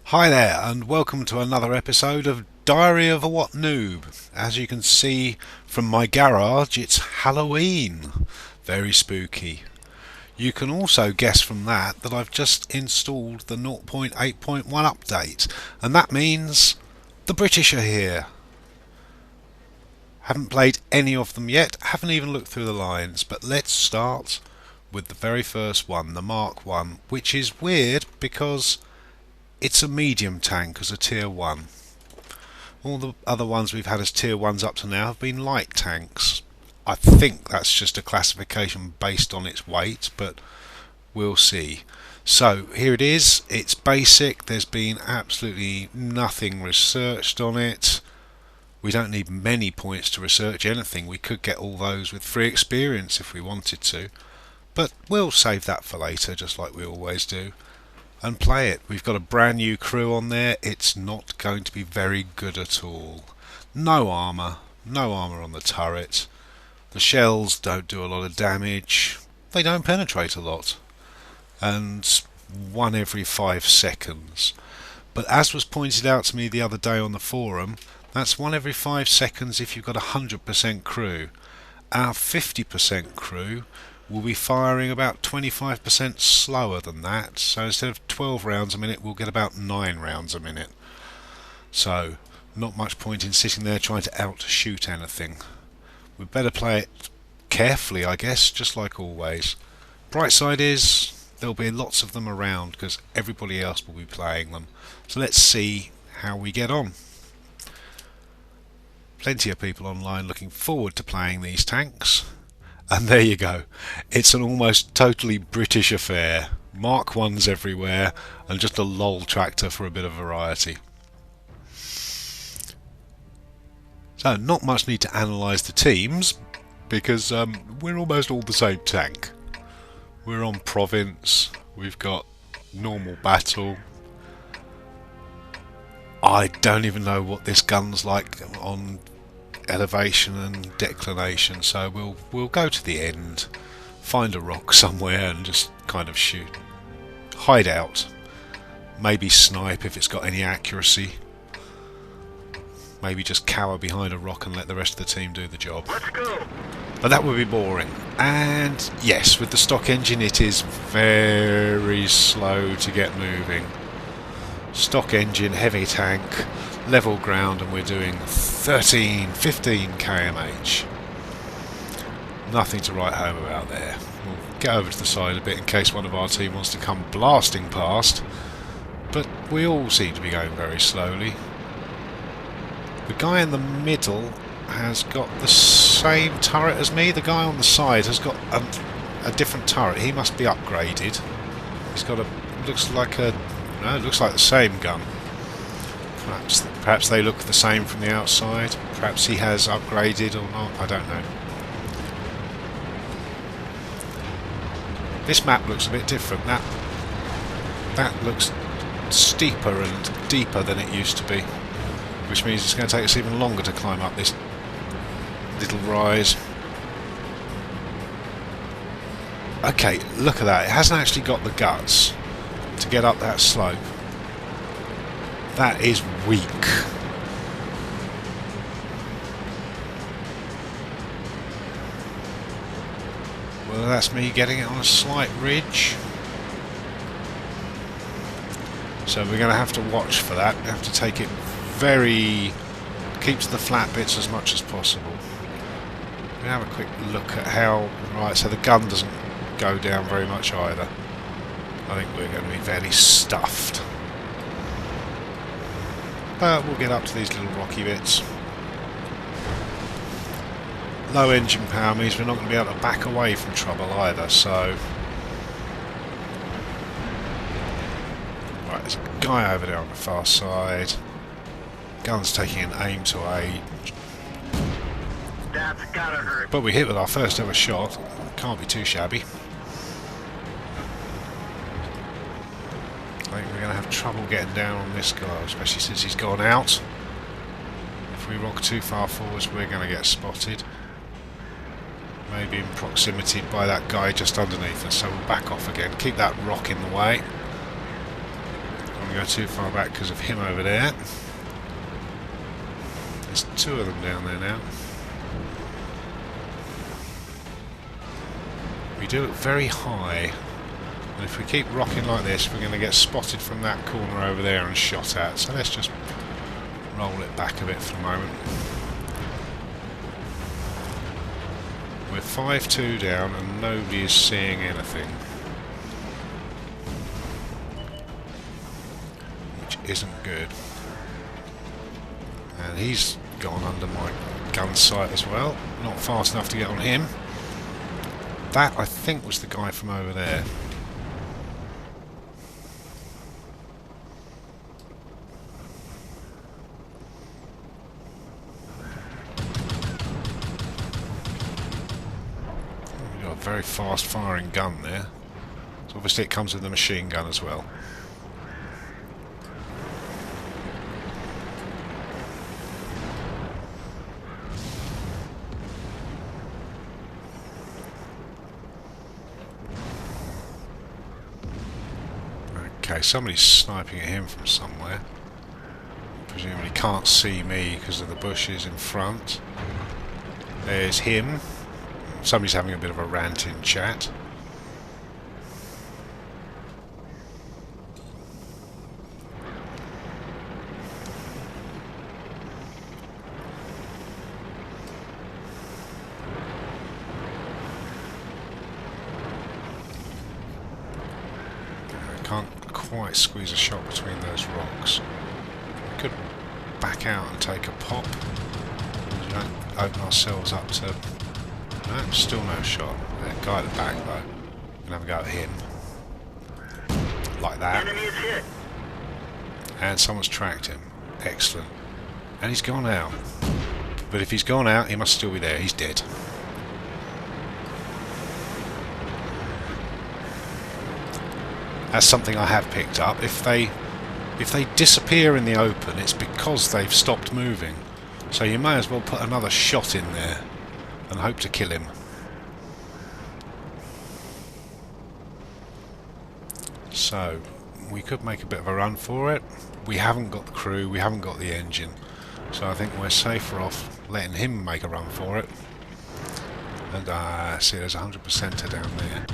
Hi there, and welcome to another episode of Diary of a WoT Noob. As you can see from my garage, it's Halloween. Very spooky. You can also guess from that I've just installed the 0.8.1 update, and that means the British are here. Haven't played any of them yet, haven't even looked through the lines, but let's start with the very first one, the Mark 1, which is weird because it's a medium tank as a tier 1. All the other ones we've had as tier 1s up to now have been light tanks. I think that's just a classification based on its weight, but we'll see. So here it is, it's basic, there's been absolutely nothing researched on it. We don't need many points to research anything, we could get all those with free experience if we wanted to. But we'll save that for later, just like we always do, and play it. We've got a brand new crew on there. It's not going to be very good at all. No armour on the turret. The shells don't do a lot of damage. They don't penetrate a lot. And 1 every 5 seconds. But as was pointed out to me the other day on the forum, that's 1 every 5 seconds if you've got 100% crew. Our 50% crew will be firing about 25% slower than that, so instead of 12 rounds a minute we'll get about 9 rounds a minute. So not much point in sitting there trying to outshoot anything. We'd better play it carefully, I guess, just like always. Bright side is there'll be lots of them around because everybody else will be playing them, so let's see how we get on. Plenty of people online looking forward to playing these tanks. And there you go, it's an almost totally British affair. Mark 1s everywhere and just a lol tractor for a bit of variety. So not much need to analyse the teams because we're almost all the same tank. We're on province, we've got normal battle. I don't even know what this gun's like on elevation and declination, so we'll go to the end, find a rock somewhere and just kind of shoot. Hide out, maybe snipe if it's got any accuracy, maybe just cower behind a rock and let the rest of the team do the job. Let's go. But that would be boring. And yes, with the stock engine it is very slow to get moving. Stock engine, heavy tank, level ground, and we're doing 15 kmh. Nothing to write home about there. We'll get over to the side a bit in case one of our team wants to come blasting past, but we all seem to be going very slowly. The guy in the middle has got the same turret as me. The guy on the side has got a different turret. He must be upgraded. He's got looks like the same gun. Perhaps they look the same from the outside. Perhaps he has upgraded or not. I don't know. This map looks a bit different. That looks steeper and deeper than it used to be, which means it's going to take us even longer to climb up this little rise. Okay, look at that. It hasn't actually got the guts to get up that slope. That is weak. Well, that's me getting it on a slight ridge. So we're going to have to watch for that. We have to take it keep to the flat bits as much as possible. We have a quick look at how, right, so the gun doesn't go down very much either. I think we're going to be fairly stuffed. But we'll get up to these little rocky bits. Low engine power means we're not going to be able to back away from trouble either, so... Right, there's a guy over there on the far side. Gun's taking an aim to aid. That's gotta hurt. But we hit with our first ever shot. Can't be too shabby. I think we're going to have trouble getting down on this guy, especially since he's gone out. If we rock too far forwards, we're going to get spotted. Maybe in proximity by that guy just underneath us, so we'll back off again. Keep that rock in the way. Don't want to go too far back because of him over there. There's two of them down there now. We do it very high, and if we keep rocking like this, we're going to get spotted from that corner over there and shot at. So let's just roll it back a bit for the moment. We're 5-2 down and nobody is seeing anything, which isn't good. And he's gone under my gun sight as well. Not fast enough to get on him. That, I think, was the guy from over there. We've got a very fast firing gun there. So obviously it comes with the machine gun as well. Okay, somebody's sniping at him from somewhere. Presumably can't see me because of the bushes in front. There's him. Somebody's having a bit of a rant in chat. Can't quite squeeze a shot between those rocks. We could back out and take a pop. We don't open ourselves up to... No, still no shot. That guy at the back though. Gonna have a go at him. Like that. Enemy is hit. And someone's tracked him. Excellent. And he's gone out. But if he's gone out, he must still be there. He's dead. That's something I have picked up. If they disappear in the open, it's because they've stopped moving. So you may as well put another shot in there and hope to kill him. So we could make a bit of a run for it. We haven't got the crew, we haven't got the engine, so I think we're safer off letting him make a run for it. And see, there's a 100%er down there.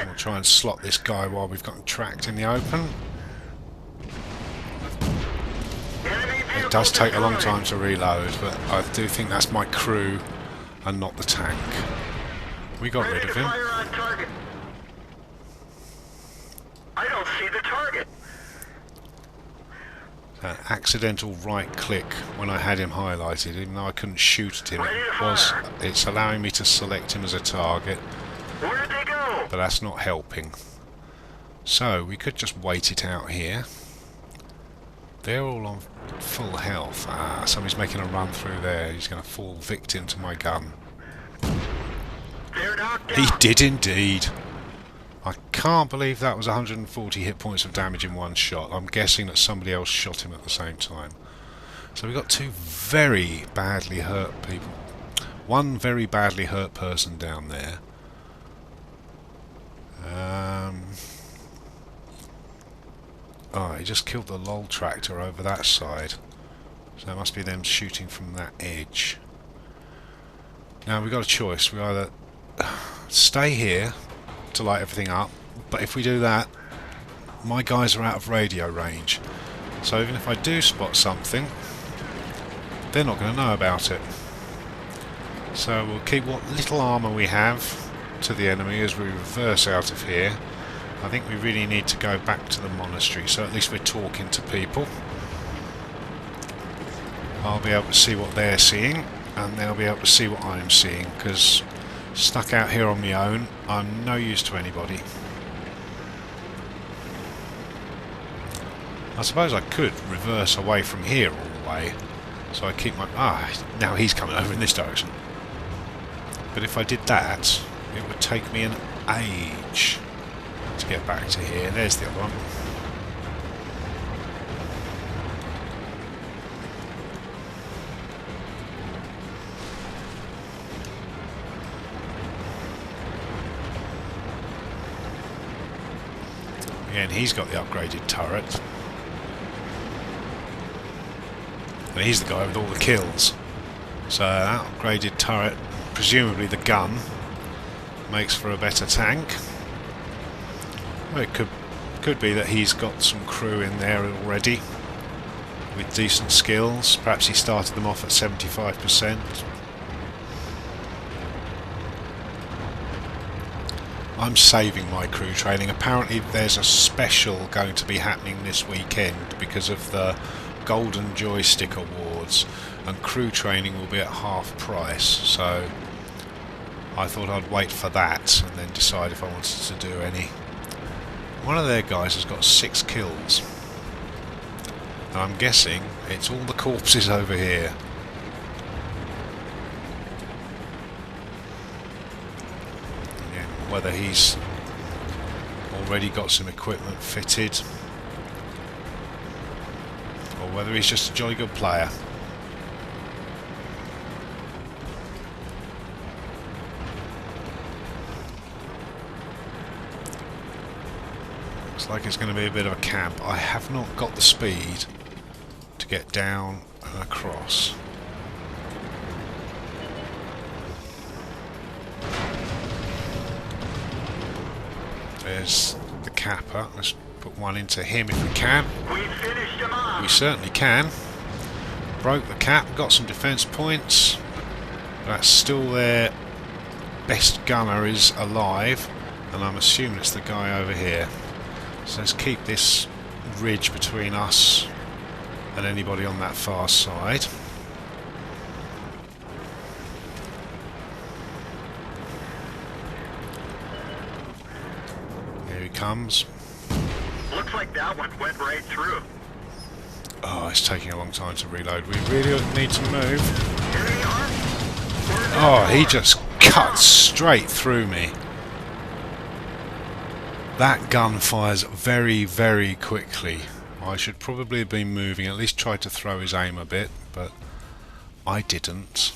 We'll try and slot this guy while we've got him tracked in the open. It does take a long time to reload, but I do think that's my crew and not the tank. We got rid of him. I don't see the target. An accidental right click when I had him highlighted, even though I couldn't shoot at him. It's allowing me to select him as a target. Where'd they go? But that's not helping. So we could just wait it out here. They're all on full health. Ah, somebody's making a run through there. He's going to fall victim to my gun. They're knocked He out. did indeed. I can't believe that was 140 hit points of damage in one shot. I'm guessing that somebody else shot him at the same time. So we've got two very badly hurt people. One very badly hurt person down there. Oh, he just killed the lol tractor over that side. So it must be them shooting from that edge. Now we've got a choice. We either stay here to light everything up, but if we do that, my guys are out of radio range. So even if I do spot something, they're not going to know about it. So we'll keep what little armour we have to the enemy as we reverse out of here. I think we really need to go back to the monastery, so at least we're talking to people. I'll be able to see what they're seeing, and they'll be able to see what I'm seeing, because stuck out here on my own, I'm no use to anybody. I suppose I could reverse away from here all the way, so I keep my... Ah, now he's coming over in this direction. But if I did that, it would take me an age to get back to here. There's the other one. Again, he's got the upgraded turret. And he's the guy with all the kills. So that upgraded turret, presumably the gun, makes for a better tank. Well, it could be that he's got some crew in there already with decent skills. Perhaps he started them off at 75%. I'm saving my crew training. Apparently there's a special going to be happening this weekend because of the Golden Joystick Awards, and crew training will be at half price, so I thought I'd wait for that and then decide if I wanted to do any. One of their guys has got 6 kills, and I'm guessing it's all the corpses over here. Whether he's already got some equipment fitted or whether he's just a jolly good player. Looks like it's going to be a bit of a camp. I have not got the speed to get down and across. There's the capper. Let's put one into him if we can. We finished him off. We certainly can. Broke the cap, got some defence points. That's still their best gunner is alive, and I'm assuming it's the guy over here. So let's keep this ridge between us and anybody on that far side. Comes. Looks like that one went right through. Oh, it's taking a long time to reload. We really need to move. Here they are. Oh, he just cut straight through me. That gun fires very, very quickly. I should probably have been moving, at least try to throw his aim a bit, but I didn't.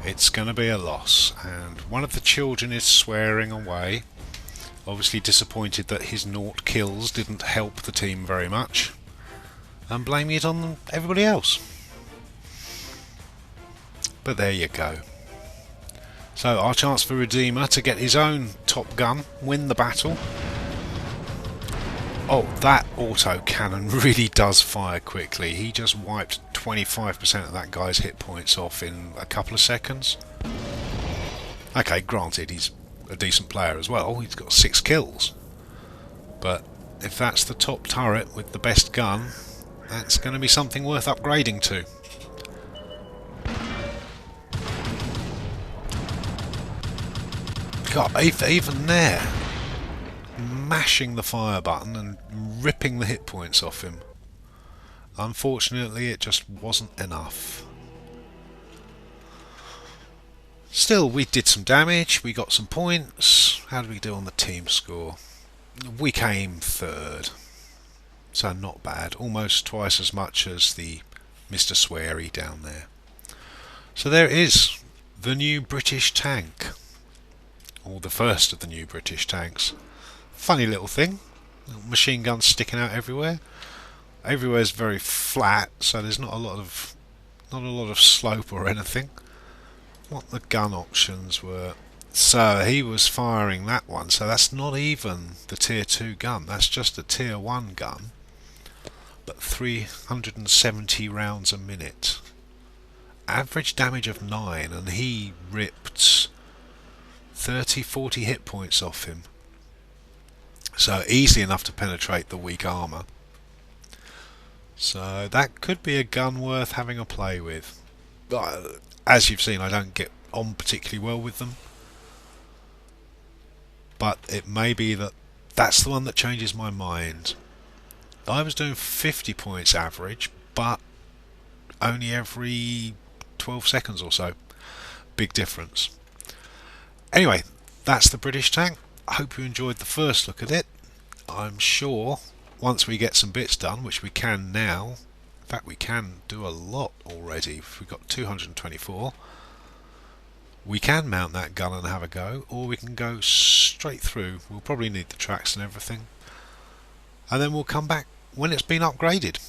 It's going to be a loss, and one of the children is swearing away, obviously disappointed that his 0 kills didn't help the team very much, and blaming it on everybody else. But there you go. So our chance for Redeemer to get his own top gun, win the battle. Oh, that auto cannon really does fire quickly. He just wiped 25% of that guy's hit points off in a couple of seconds. Okay, granted, he's a decent player as well. He's got 6 kills. But if that's the top turret with the best gun, that's going to be something worth upgrading to. God, even there, mashing the fire button and ripping the hit points off him. Unfortunately, it just wasn't enough. Still, we did some damage, we got some points. How did we do on the team score? We came 3rd, so not bad. Almost twice as much as the Mr. Sweary down there. So there is the new British tank, or the first of the new British tanks. Funny little thing, machine guns sticking out everywhere. Everywhere's very flat, so there's not a lot of slope or anything. What the gun options were. So he was firing that one, so that's not even the tier 2 gun, that's just a tier 1 gun, but 370 rounds a minute. Average damage of 9, and he ripped 30-40 hit points off him. So easy enough to penetrate the weak armour. So that could be a gun worth having a play with. As you've seen, I don't get on particularly well with them. But it may be that that's the one that changes my mind. I was doing 50 points average, but only every 12 seconds or so. Big difference. Anyway, that's the British tank. I hope you enjoyed the first look at it. I'm sure once we get some bits done, which we can now, in fact we can do a lot already. If we've got 224, we can mount that gun and have a go, or we can go straight through. We'll probably need the tracks and everything, and then we'll come back when it's been upgraded.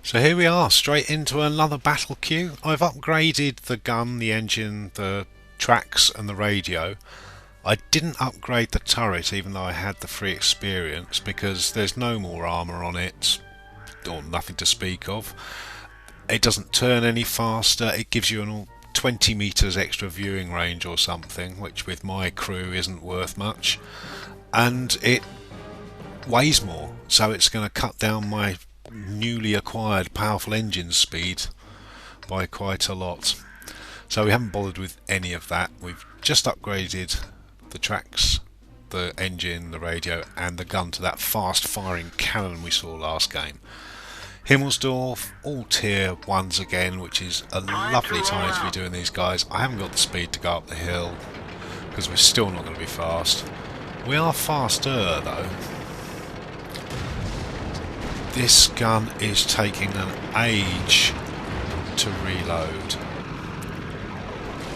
So here we are, straight into another battle queue. I've upgraded the gun, the engine, the tracks and the radio. I didn't upgrade the turret even though I had the free experience, because there's no more armour on it, or nothing to speak of. It doesn't turn any faster, it gives you an 20 metres extra viewing range or something, which with my crew isn't worth much. And it weighs more, so it's going to cut down my newly acquired powerful engine speed by quite a lot. So we haven't bothered with any of that. We've just upgraded the tracks, the engine, the radio and the gun to that fast firing cannon we saw last game. Himmelsdorf, all tier 1s again, which is a lovely time to be doing these guys. I haven't got the speed to go up the hill because we're still not going to be fast. We are faster though. This gun is taking an age to reload.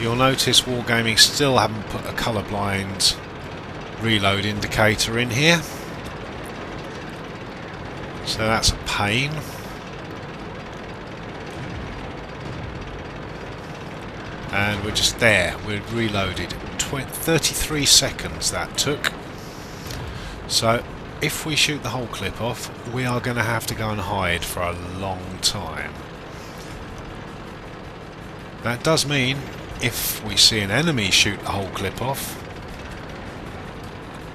You'll notice Wargaming still haven't put a colourblind reload indicator in here, so that's a pain. And we're just there, we're reloaded. 33 seconds that took. So if we shoot the whole clip off, we are going to have to go and hide for a long time. That does mean if we see an enemy shoot the whole clip off,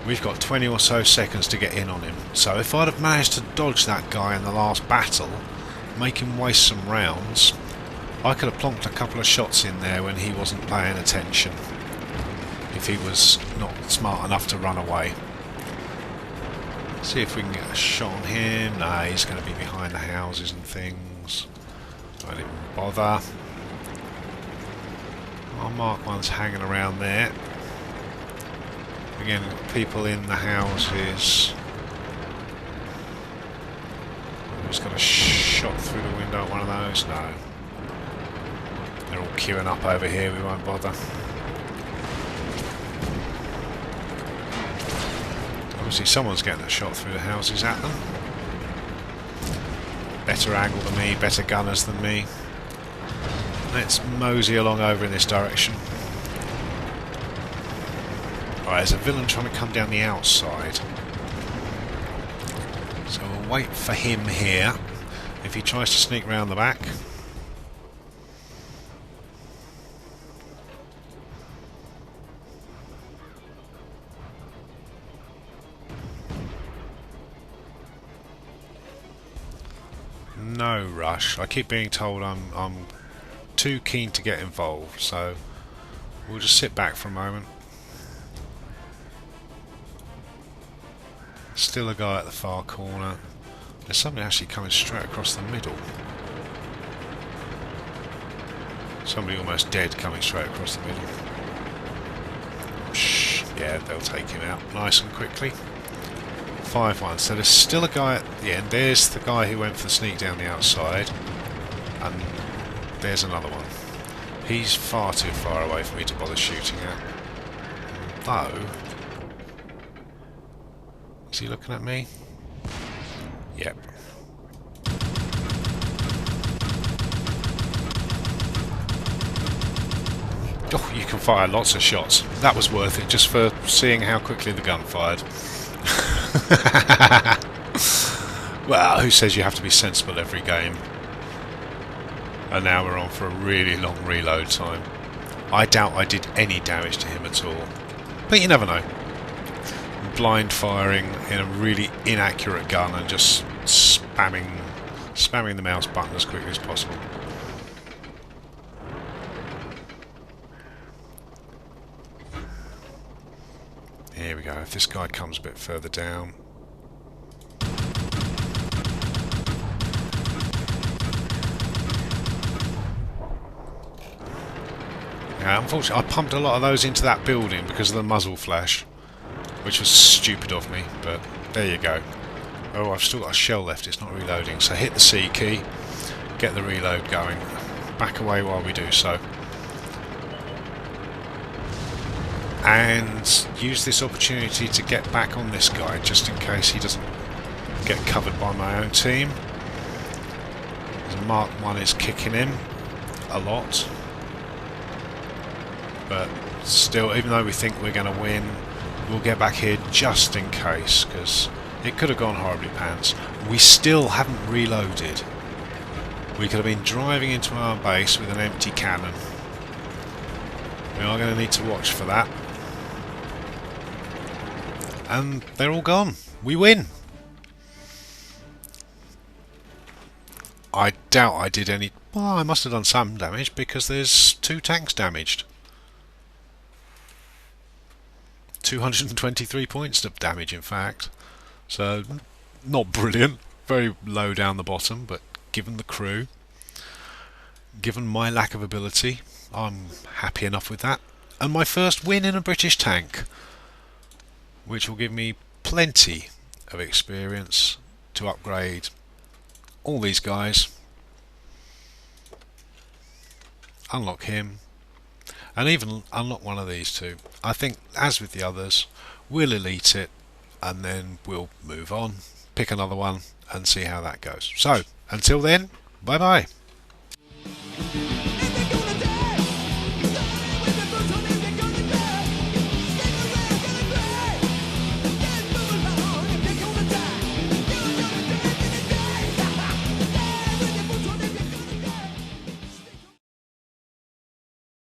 we've got 20 or so seconds to get in on him. So if I'd have managed to dodge that guy in the last battle, make him waste some rounds, I could have plonked a couple of shots in there when he wasn't paying attention, if he was not smart enough to run away. See if we can get a shot on him. Nah, he's going to be behind the houses and things. Don't even bother. Our Mark 1's hanging around there. Again, people in the houses. Who's got a shot through the window at one of those? No. They're all queuing up over here, we won't bother. Obviously someone's getting a shot through the houses at them. Better angle than me, better gunners than me. Let's mosey along over in this direction. Alright, there's a villain trying to come down the outside. So we'll wait for him here. If he tries to sneak round the back. No rush. I keep being told I'm too keen to get involved, so we'll just sit back for a moment. Still a guy at the far corner. There's somebody actually coming straight across the middle. Somebody almost dead coming straight across the middle. Shh, yeah, they'll take him out nice and quickly. 5-1. So there's still a guy at the end. There's the guy who went for the sneak down the outside. And there's another one. He's far too far away for me to bother shooting at. Though... is he looking at me? Yep. Oh, you can fire lots of shots. That was worth it, just for seeing how quickly the gun fired. Well, who says you have to be sensible every game? And now we're on for a really long reload time. I doubt I did any damage to him at all. But you never know. Blind firing in a really inaccurate gun and just spamming the mouse button as quickly as possible. Here we go. If this guy comes a bit further down. Okay, unfortunately I pumped a lot of those into that building because of the muzzle flash, which was stupid of me, but there you go. Oh, I've still got a shell left, it's not reloading, so hit the C key, get the reload going. Back away while we do so. And use this opportunity to get back on this guy, just in case he doesn't get covered by my own team. The Mark 1 is kicking him a lot. But still, even though we think we're going to win, we'll get back here just in case, because it could have gone horribly pants. We still haven't reloaded. We could have been driving into our base with an empty cannon. We are going to need to watch for that. And they're all gone. We win. I doubt I did any... Well, I must have done some damage because there's 2 tanks damaged. 223 points of damage, in fact. So, not brilliant. Very low down the bottom, but given the crew, given my lack of ability, I'm happy enough with that. And my first win in a British tank, which will give me plenty of experience to upgrade all these guys, unlock him, and even unlock one of these two. I think, as with the others, we'll elite it and then we'll move on, pick another one and see how that goes. So, until then, bye bye.